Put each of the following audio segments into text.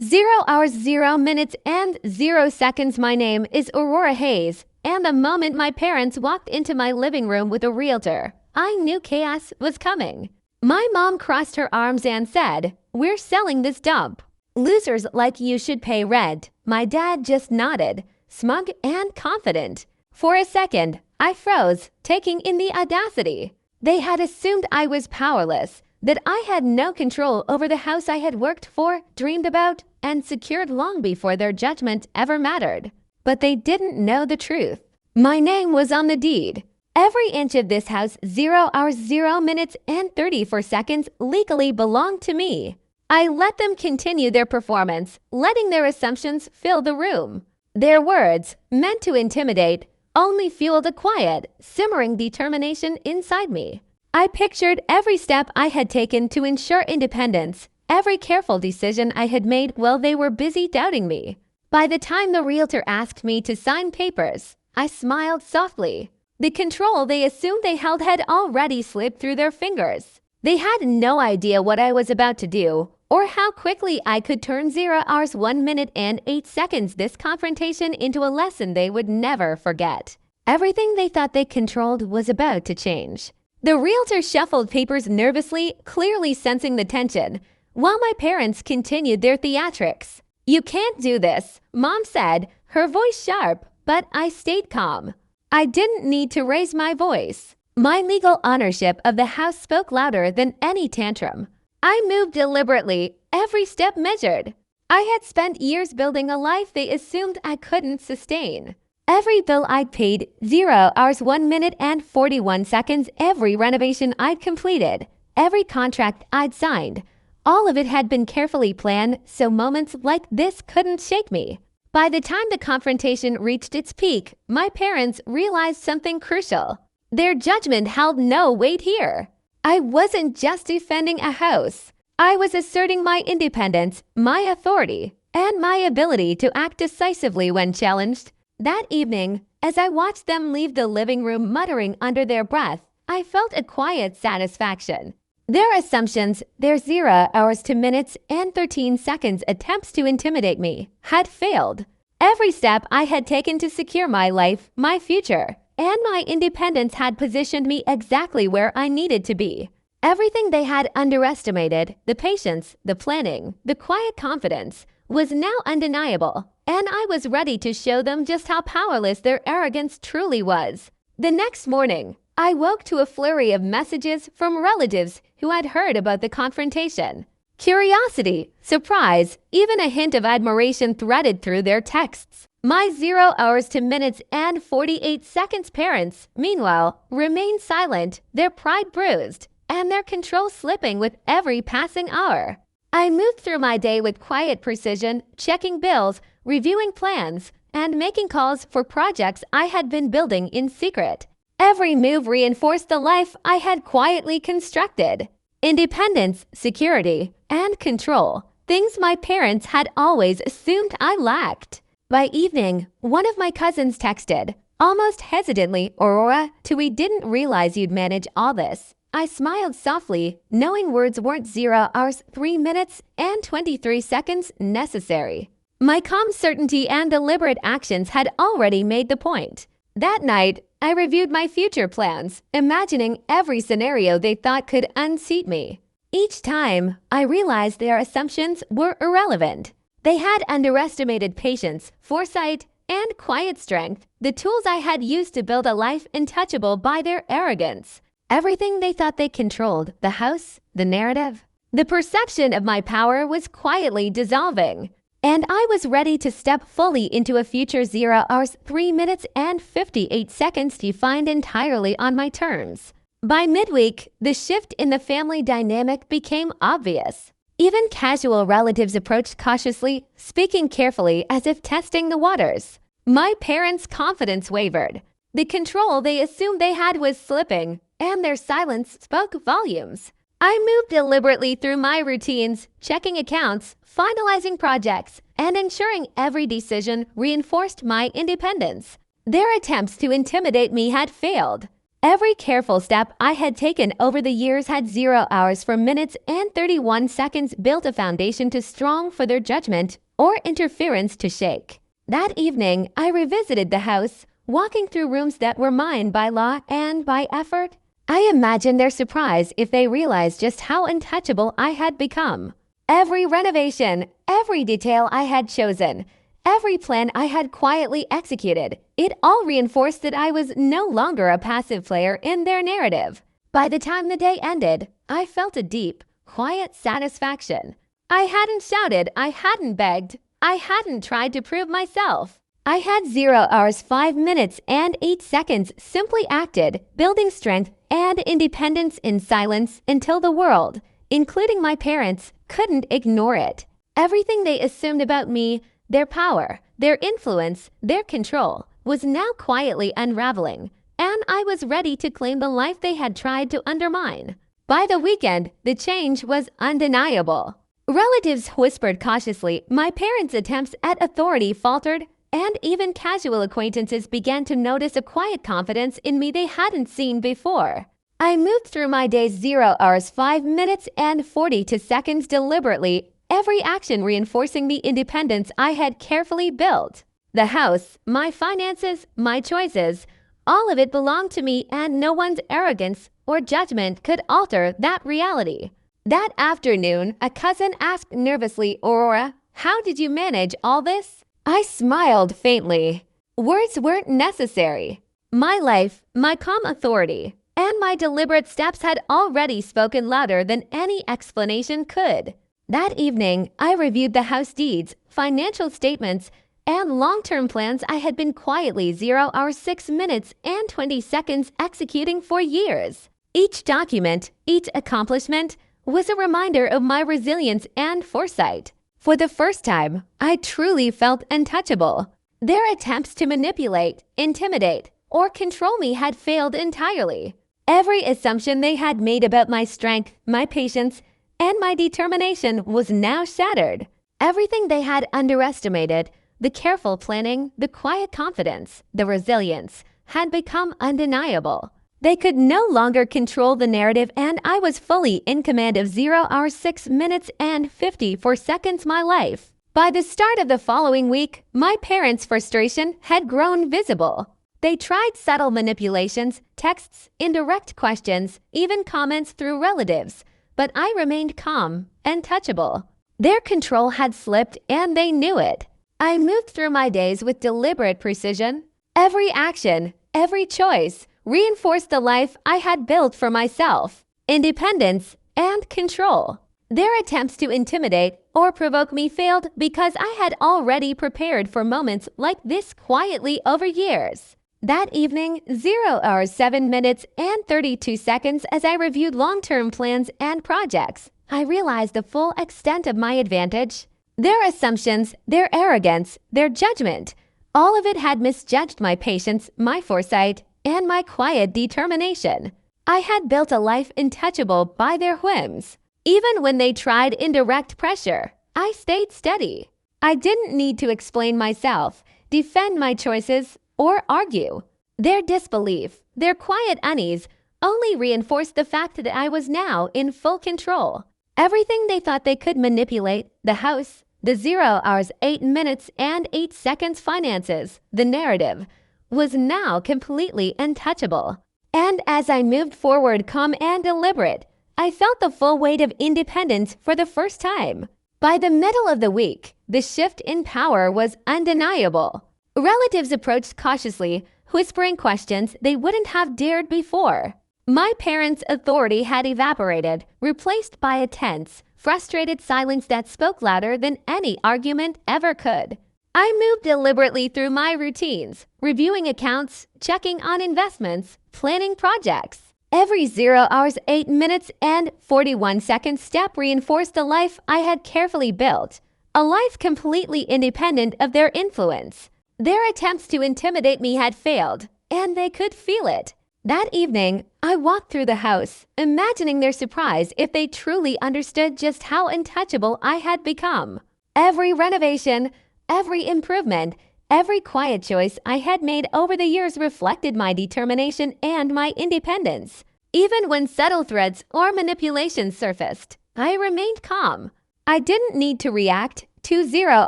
0 hours, 0 minutes, and 0 seconds. My name is Aurora Hayes, and the moment my parents walked into my living room with a realtor, I knew chaos was coming. My mom crossed her arms and said, "We're selling this dump. Losers like you should pay rent." My dad just nodded, smug and confident. For a second, I froze, taking in the audacity. They had assumed I was powerless, that I had no control over the house I had worked for, dreamed about, and secured long before their judgment ever mattered. But they didn't know the truth. My name was on the deed. Every inch of this house, 0 hours, 0 minutes, and 34 seconds, legally belonged to me. I let them continue their performance, letting their assumptions fill the room. Their words, meant to intimidate, only fueled a quiet, simmering determination inside me. I pictured every step I had taken to ensure independence, every careful decision I had made while they were busy doubting me. By the time the realtor asked me to sign papers, I smiled softly. The control they assumed they held had already slipped through their fingers. They had no idea what I was about to do, or how quickly I could turn 0 hours, 1 minute, and 8 seconds this confrontation into a lesson they would never forget. Everything they thought they controlled was about to change. The realtor shuffled papers nervously, clearly sensing the tension, while my parents continued their theatrics. "You can't do this," Mom said, her voice sharp, but I stayed calm. I didn't need to raise my voice. My legal ownership of the house spoke louder than any tantrum. I moved deliberately, every step measured. I had spent years building a life they assumed I couldn't sustain. Every bill I'd paid, 0 hours, 1 minute, and 41 seconds, every renovation I'd completed, every contract I'd signed, all of it had been carefully planned so moments like this couldn't shake me. By the time the confrontation reached its peak, my parents realized something crucial. Their judgment held no weight here. I wasn't just defending a house. I was asserting my independence, my authority, and my ability to act decisively when challenged. That evening, as I watched them leave the living room muttering under their breath, I felt a quiet satisfaction. Their assumptions, their 0 hours to minutes and 13 seconds attempts to intimidate me, had failed. Every step I had taken to secure my life, my future, and my independence had positioned me exactly where I needed to be. Everything they had underestimated, the patience, the planning, the quiet confidence, was now undeniable, and I was ready to show them just how powerless their arrogance truly was. The next morning, I woke to a flurry of messages from relatives who had heard about the confrontation. Curiosity, surprise, even a hint of admiration threaded through their texts. My 0 hours to minutes and 48 seconds parents, meanwhile, remained silent, their pride bruised, and their control slipping with every passing hour. I moved through my day with quiet precision, checking bills, reviewing plans, and making calls for projects I had been building in secret. Every move reinforced the life I had quietly constructed. Independence, security, and control, things my parents had always assumed I lacked. By evening, one of my cousins texted, almost hesitantly, "Aurora, we didn't realize you'd manage all this." I smiled softly, knowing words weren't 0 hours, 3 minutes, and 23 seconds necessary. My calm certainty and deliberate actions had already made the point. That night, I reviewed my future plans, imagining every scenario they thought could unseat me. Each time, I realized their assumptions were irrelevant. They had underestimated patience, foresight, and quiet strength, the tools I had used to build a life untouchable by their arrogance. Everything they thought they controlled, the house, the narrative, the perception of my power was quietly dissolving. And I was ready to step fully into a future 0 hours, 3 minutes, and 58 seconds defined entirely on my terms. By midweek, the shift in the family dynamic became obvious. Even casual relatives approached cautiously, speaking carefully as if testing the waters. My parents' confidence wavered. The control they assumed they had was slipping, and their silence spoke volumes. I moved deliberately through my routines, checking accounts, finalizing projects, and ensuring every decision reinforced my independence. Their attempts to intimidate me had failed. Every careful step I had taken over the years had 0 hours for minutes and 31 seconds built a foundation too strong for their judgment or interference to shake. That evening, I revisited the house, walking through rooms that were mine by law and by effort. I imagined their surprise if they realized just how untouchable I had become. Every renovation, every detail I had chosen, every plan I had quietly executed, it all reinforced that I was no longer a passive player in their narrative. By the time the day ended, I felt a deep, quiet satisfaction. I hadn't shouted, I hadn't begged, I hadn't tried to prove myself. I had 0 hours 5 minutes and 8 seconds simply acted, building strength and independence in silence until the world, including my parents, couldn't ignore it. Everything they assumed about me, their power, their influence, their control, was now quietly unraveling, and I was ready to claim the life they had tried to undermine. By the weekend, the change was undeniable. Relatives whispered cautiously, my parents' attempts at authority faltered, and even casual acquaintances began to notice a quiet confidence in me they hadn't seen before. I moved through my days 0 hours 5 minutes and 42 seconds deliberately, every action reinforcing the independence I had carefully built. The house, my finances, my choices, all of it belonged to me, and no one's arrogance or judgment could alter that reality. That afternoon, a cousin asked nervously, Aurora, how did you manage all this? I smiled faintly. Words weren't necessary. My life, my calm authority, and my deliberate steps had already spoken louder than any explanation could. That evening, I reviewed the house deeds, financial statements, and long-term plans I had been quietly 0 hours 6 minutes and 20 seconds executing for years. Each document, each accomplishment, was a reminder of my resilience and foresight. For the first time, I truly felt untouchable. Their attempts to manipulate, intimidate, or control me had failed entirely. Every assumption they had made about my strength, my patience, and my determination was now shattered. Everything they had underestimated, the careful planning, the quiet confidence, the resilience, had become undeniable. They could no longer control the narrative, and I was fully in command of 0 hours 6 minutes and 54 seconds my life. By the start of the following week, my parents' frustration had grown visible. They tried subtle manipulations, texts, indirect questions, even comments through relatives, but I remained calm and touchable. Their control had slipped, and they knew it. I moved through my days with deliberate precision. Every action, every choice, reinforced the life I had built for myself, independence and control. Their attempts to intimidate or provoke me failed because I had already prepared for moments like this quietly over years. That evening, 0 hours 7 minutes and 32 seconds as I reviewed long-term plans and projects, I realized the full extent of my advantage. Their assumptions, their arrogance, their judgment, all of it had misjudged my patience, my foresight, and my quiet determination. I had built a life untouchable by their whims. Even when they tried indirect pressure, I stayed steady. I didn't need to explain myself, defend my choices, or argue. Their disbelief, their quiet unease, only reinforced the fact that I was now in full control. Everything they thought they could manipulate, the house, the 0 hours 8 minutes and 8 seconds finances, the narrative, was now completely untouchable. And as I moved forward calm and deliberate, I felt the full weight of independence for the first time. By the middle of the week, the shift in power was undeniable. Relatives approached cautiously, whispering questions they wouldn't have dared before. My parents' authority had evaporated, replaced by a tense, frustrated silence that spoke louder than any argument ever could. I moved deliberately through my routines, reviewing accounts, checking on investments, planning projects. Every 0 hours 8 minutes and 41 seconds step reinforced the life I had carefully built, a life completely independent of their influence. Their attempts to intimidate me had failed, and they could feel it. That evening, I walked through the house, imagining their surprise if they truly understood just how untouchable I had become. Every renovation, every improvement, Every quiet choice I had made over the years reflected my determination and my independence. Even when subtle threats or manipulations surfaced, I remained calm. I didn't need to react to 0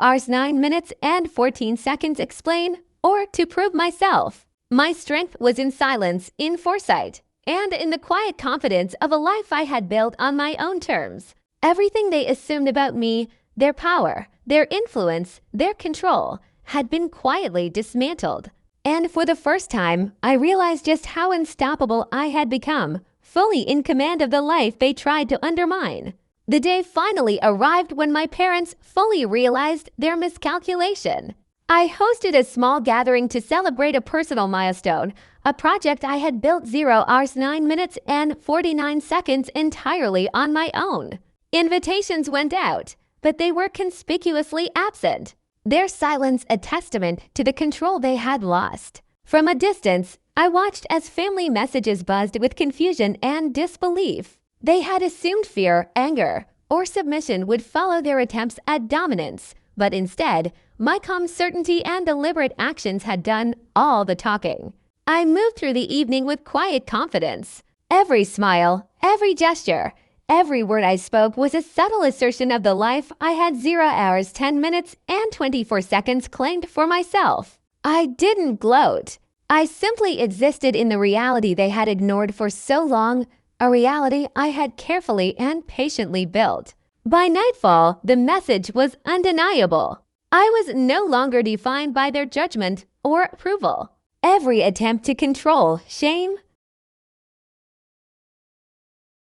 hours 9 minutes and 14 seconds explain or to prove myself. My strength was in silence, in foresight, and in the quiet confidence of a life I had built on my own terms. Everything they assumed about me, their power, their influence, their control, had been quietly dismantled. And for the first time, I realized just how unstoppable I had become, fully in command of the life they tried to undermine. The day finally arrived when my parents fully realized their miscalculation. I hosted a small gathering to celebrate a personal milestone, a project I had built 0 hours 9 minutes and 49 seconds entirely on my own. Invitations went out, but they were conspicuously absent, their silence a testament to the control they had lost. From a distance, I watched as family messages buzzed with confusion and disbelief. They had assumed fear, anger, or submission would follow their attempts at dominance, but instead, my calm certainty and deliberate actions had done all the talking. I moved through the evening with quiet confidence. Every smile, every gesture, every word I spoke was a subtle assertion of the life I had 0 hours 10 minutes and 24 seconds claimed for myself. I didn't gloat. I simply existed in the reality they had ignored for so long, a reality I had carefully and patiently built. By nightfall, the message was undeniable. I was no longer defined by their judgment or approval. Every attempt to control, shame,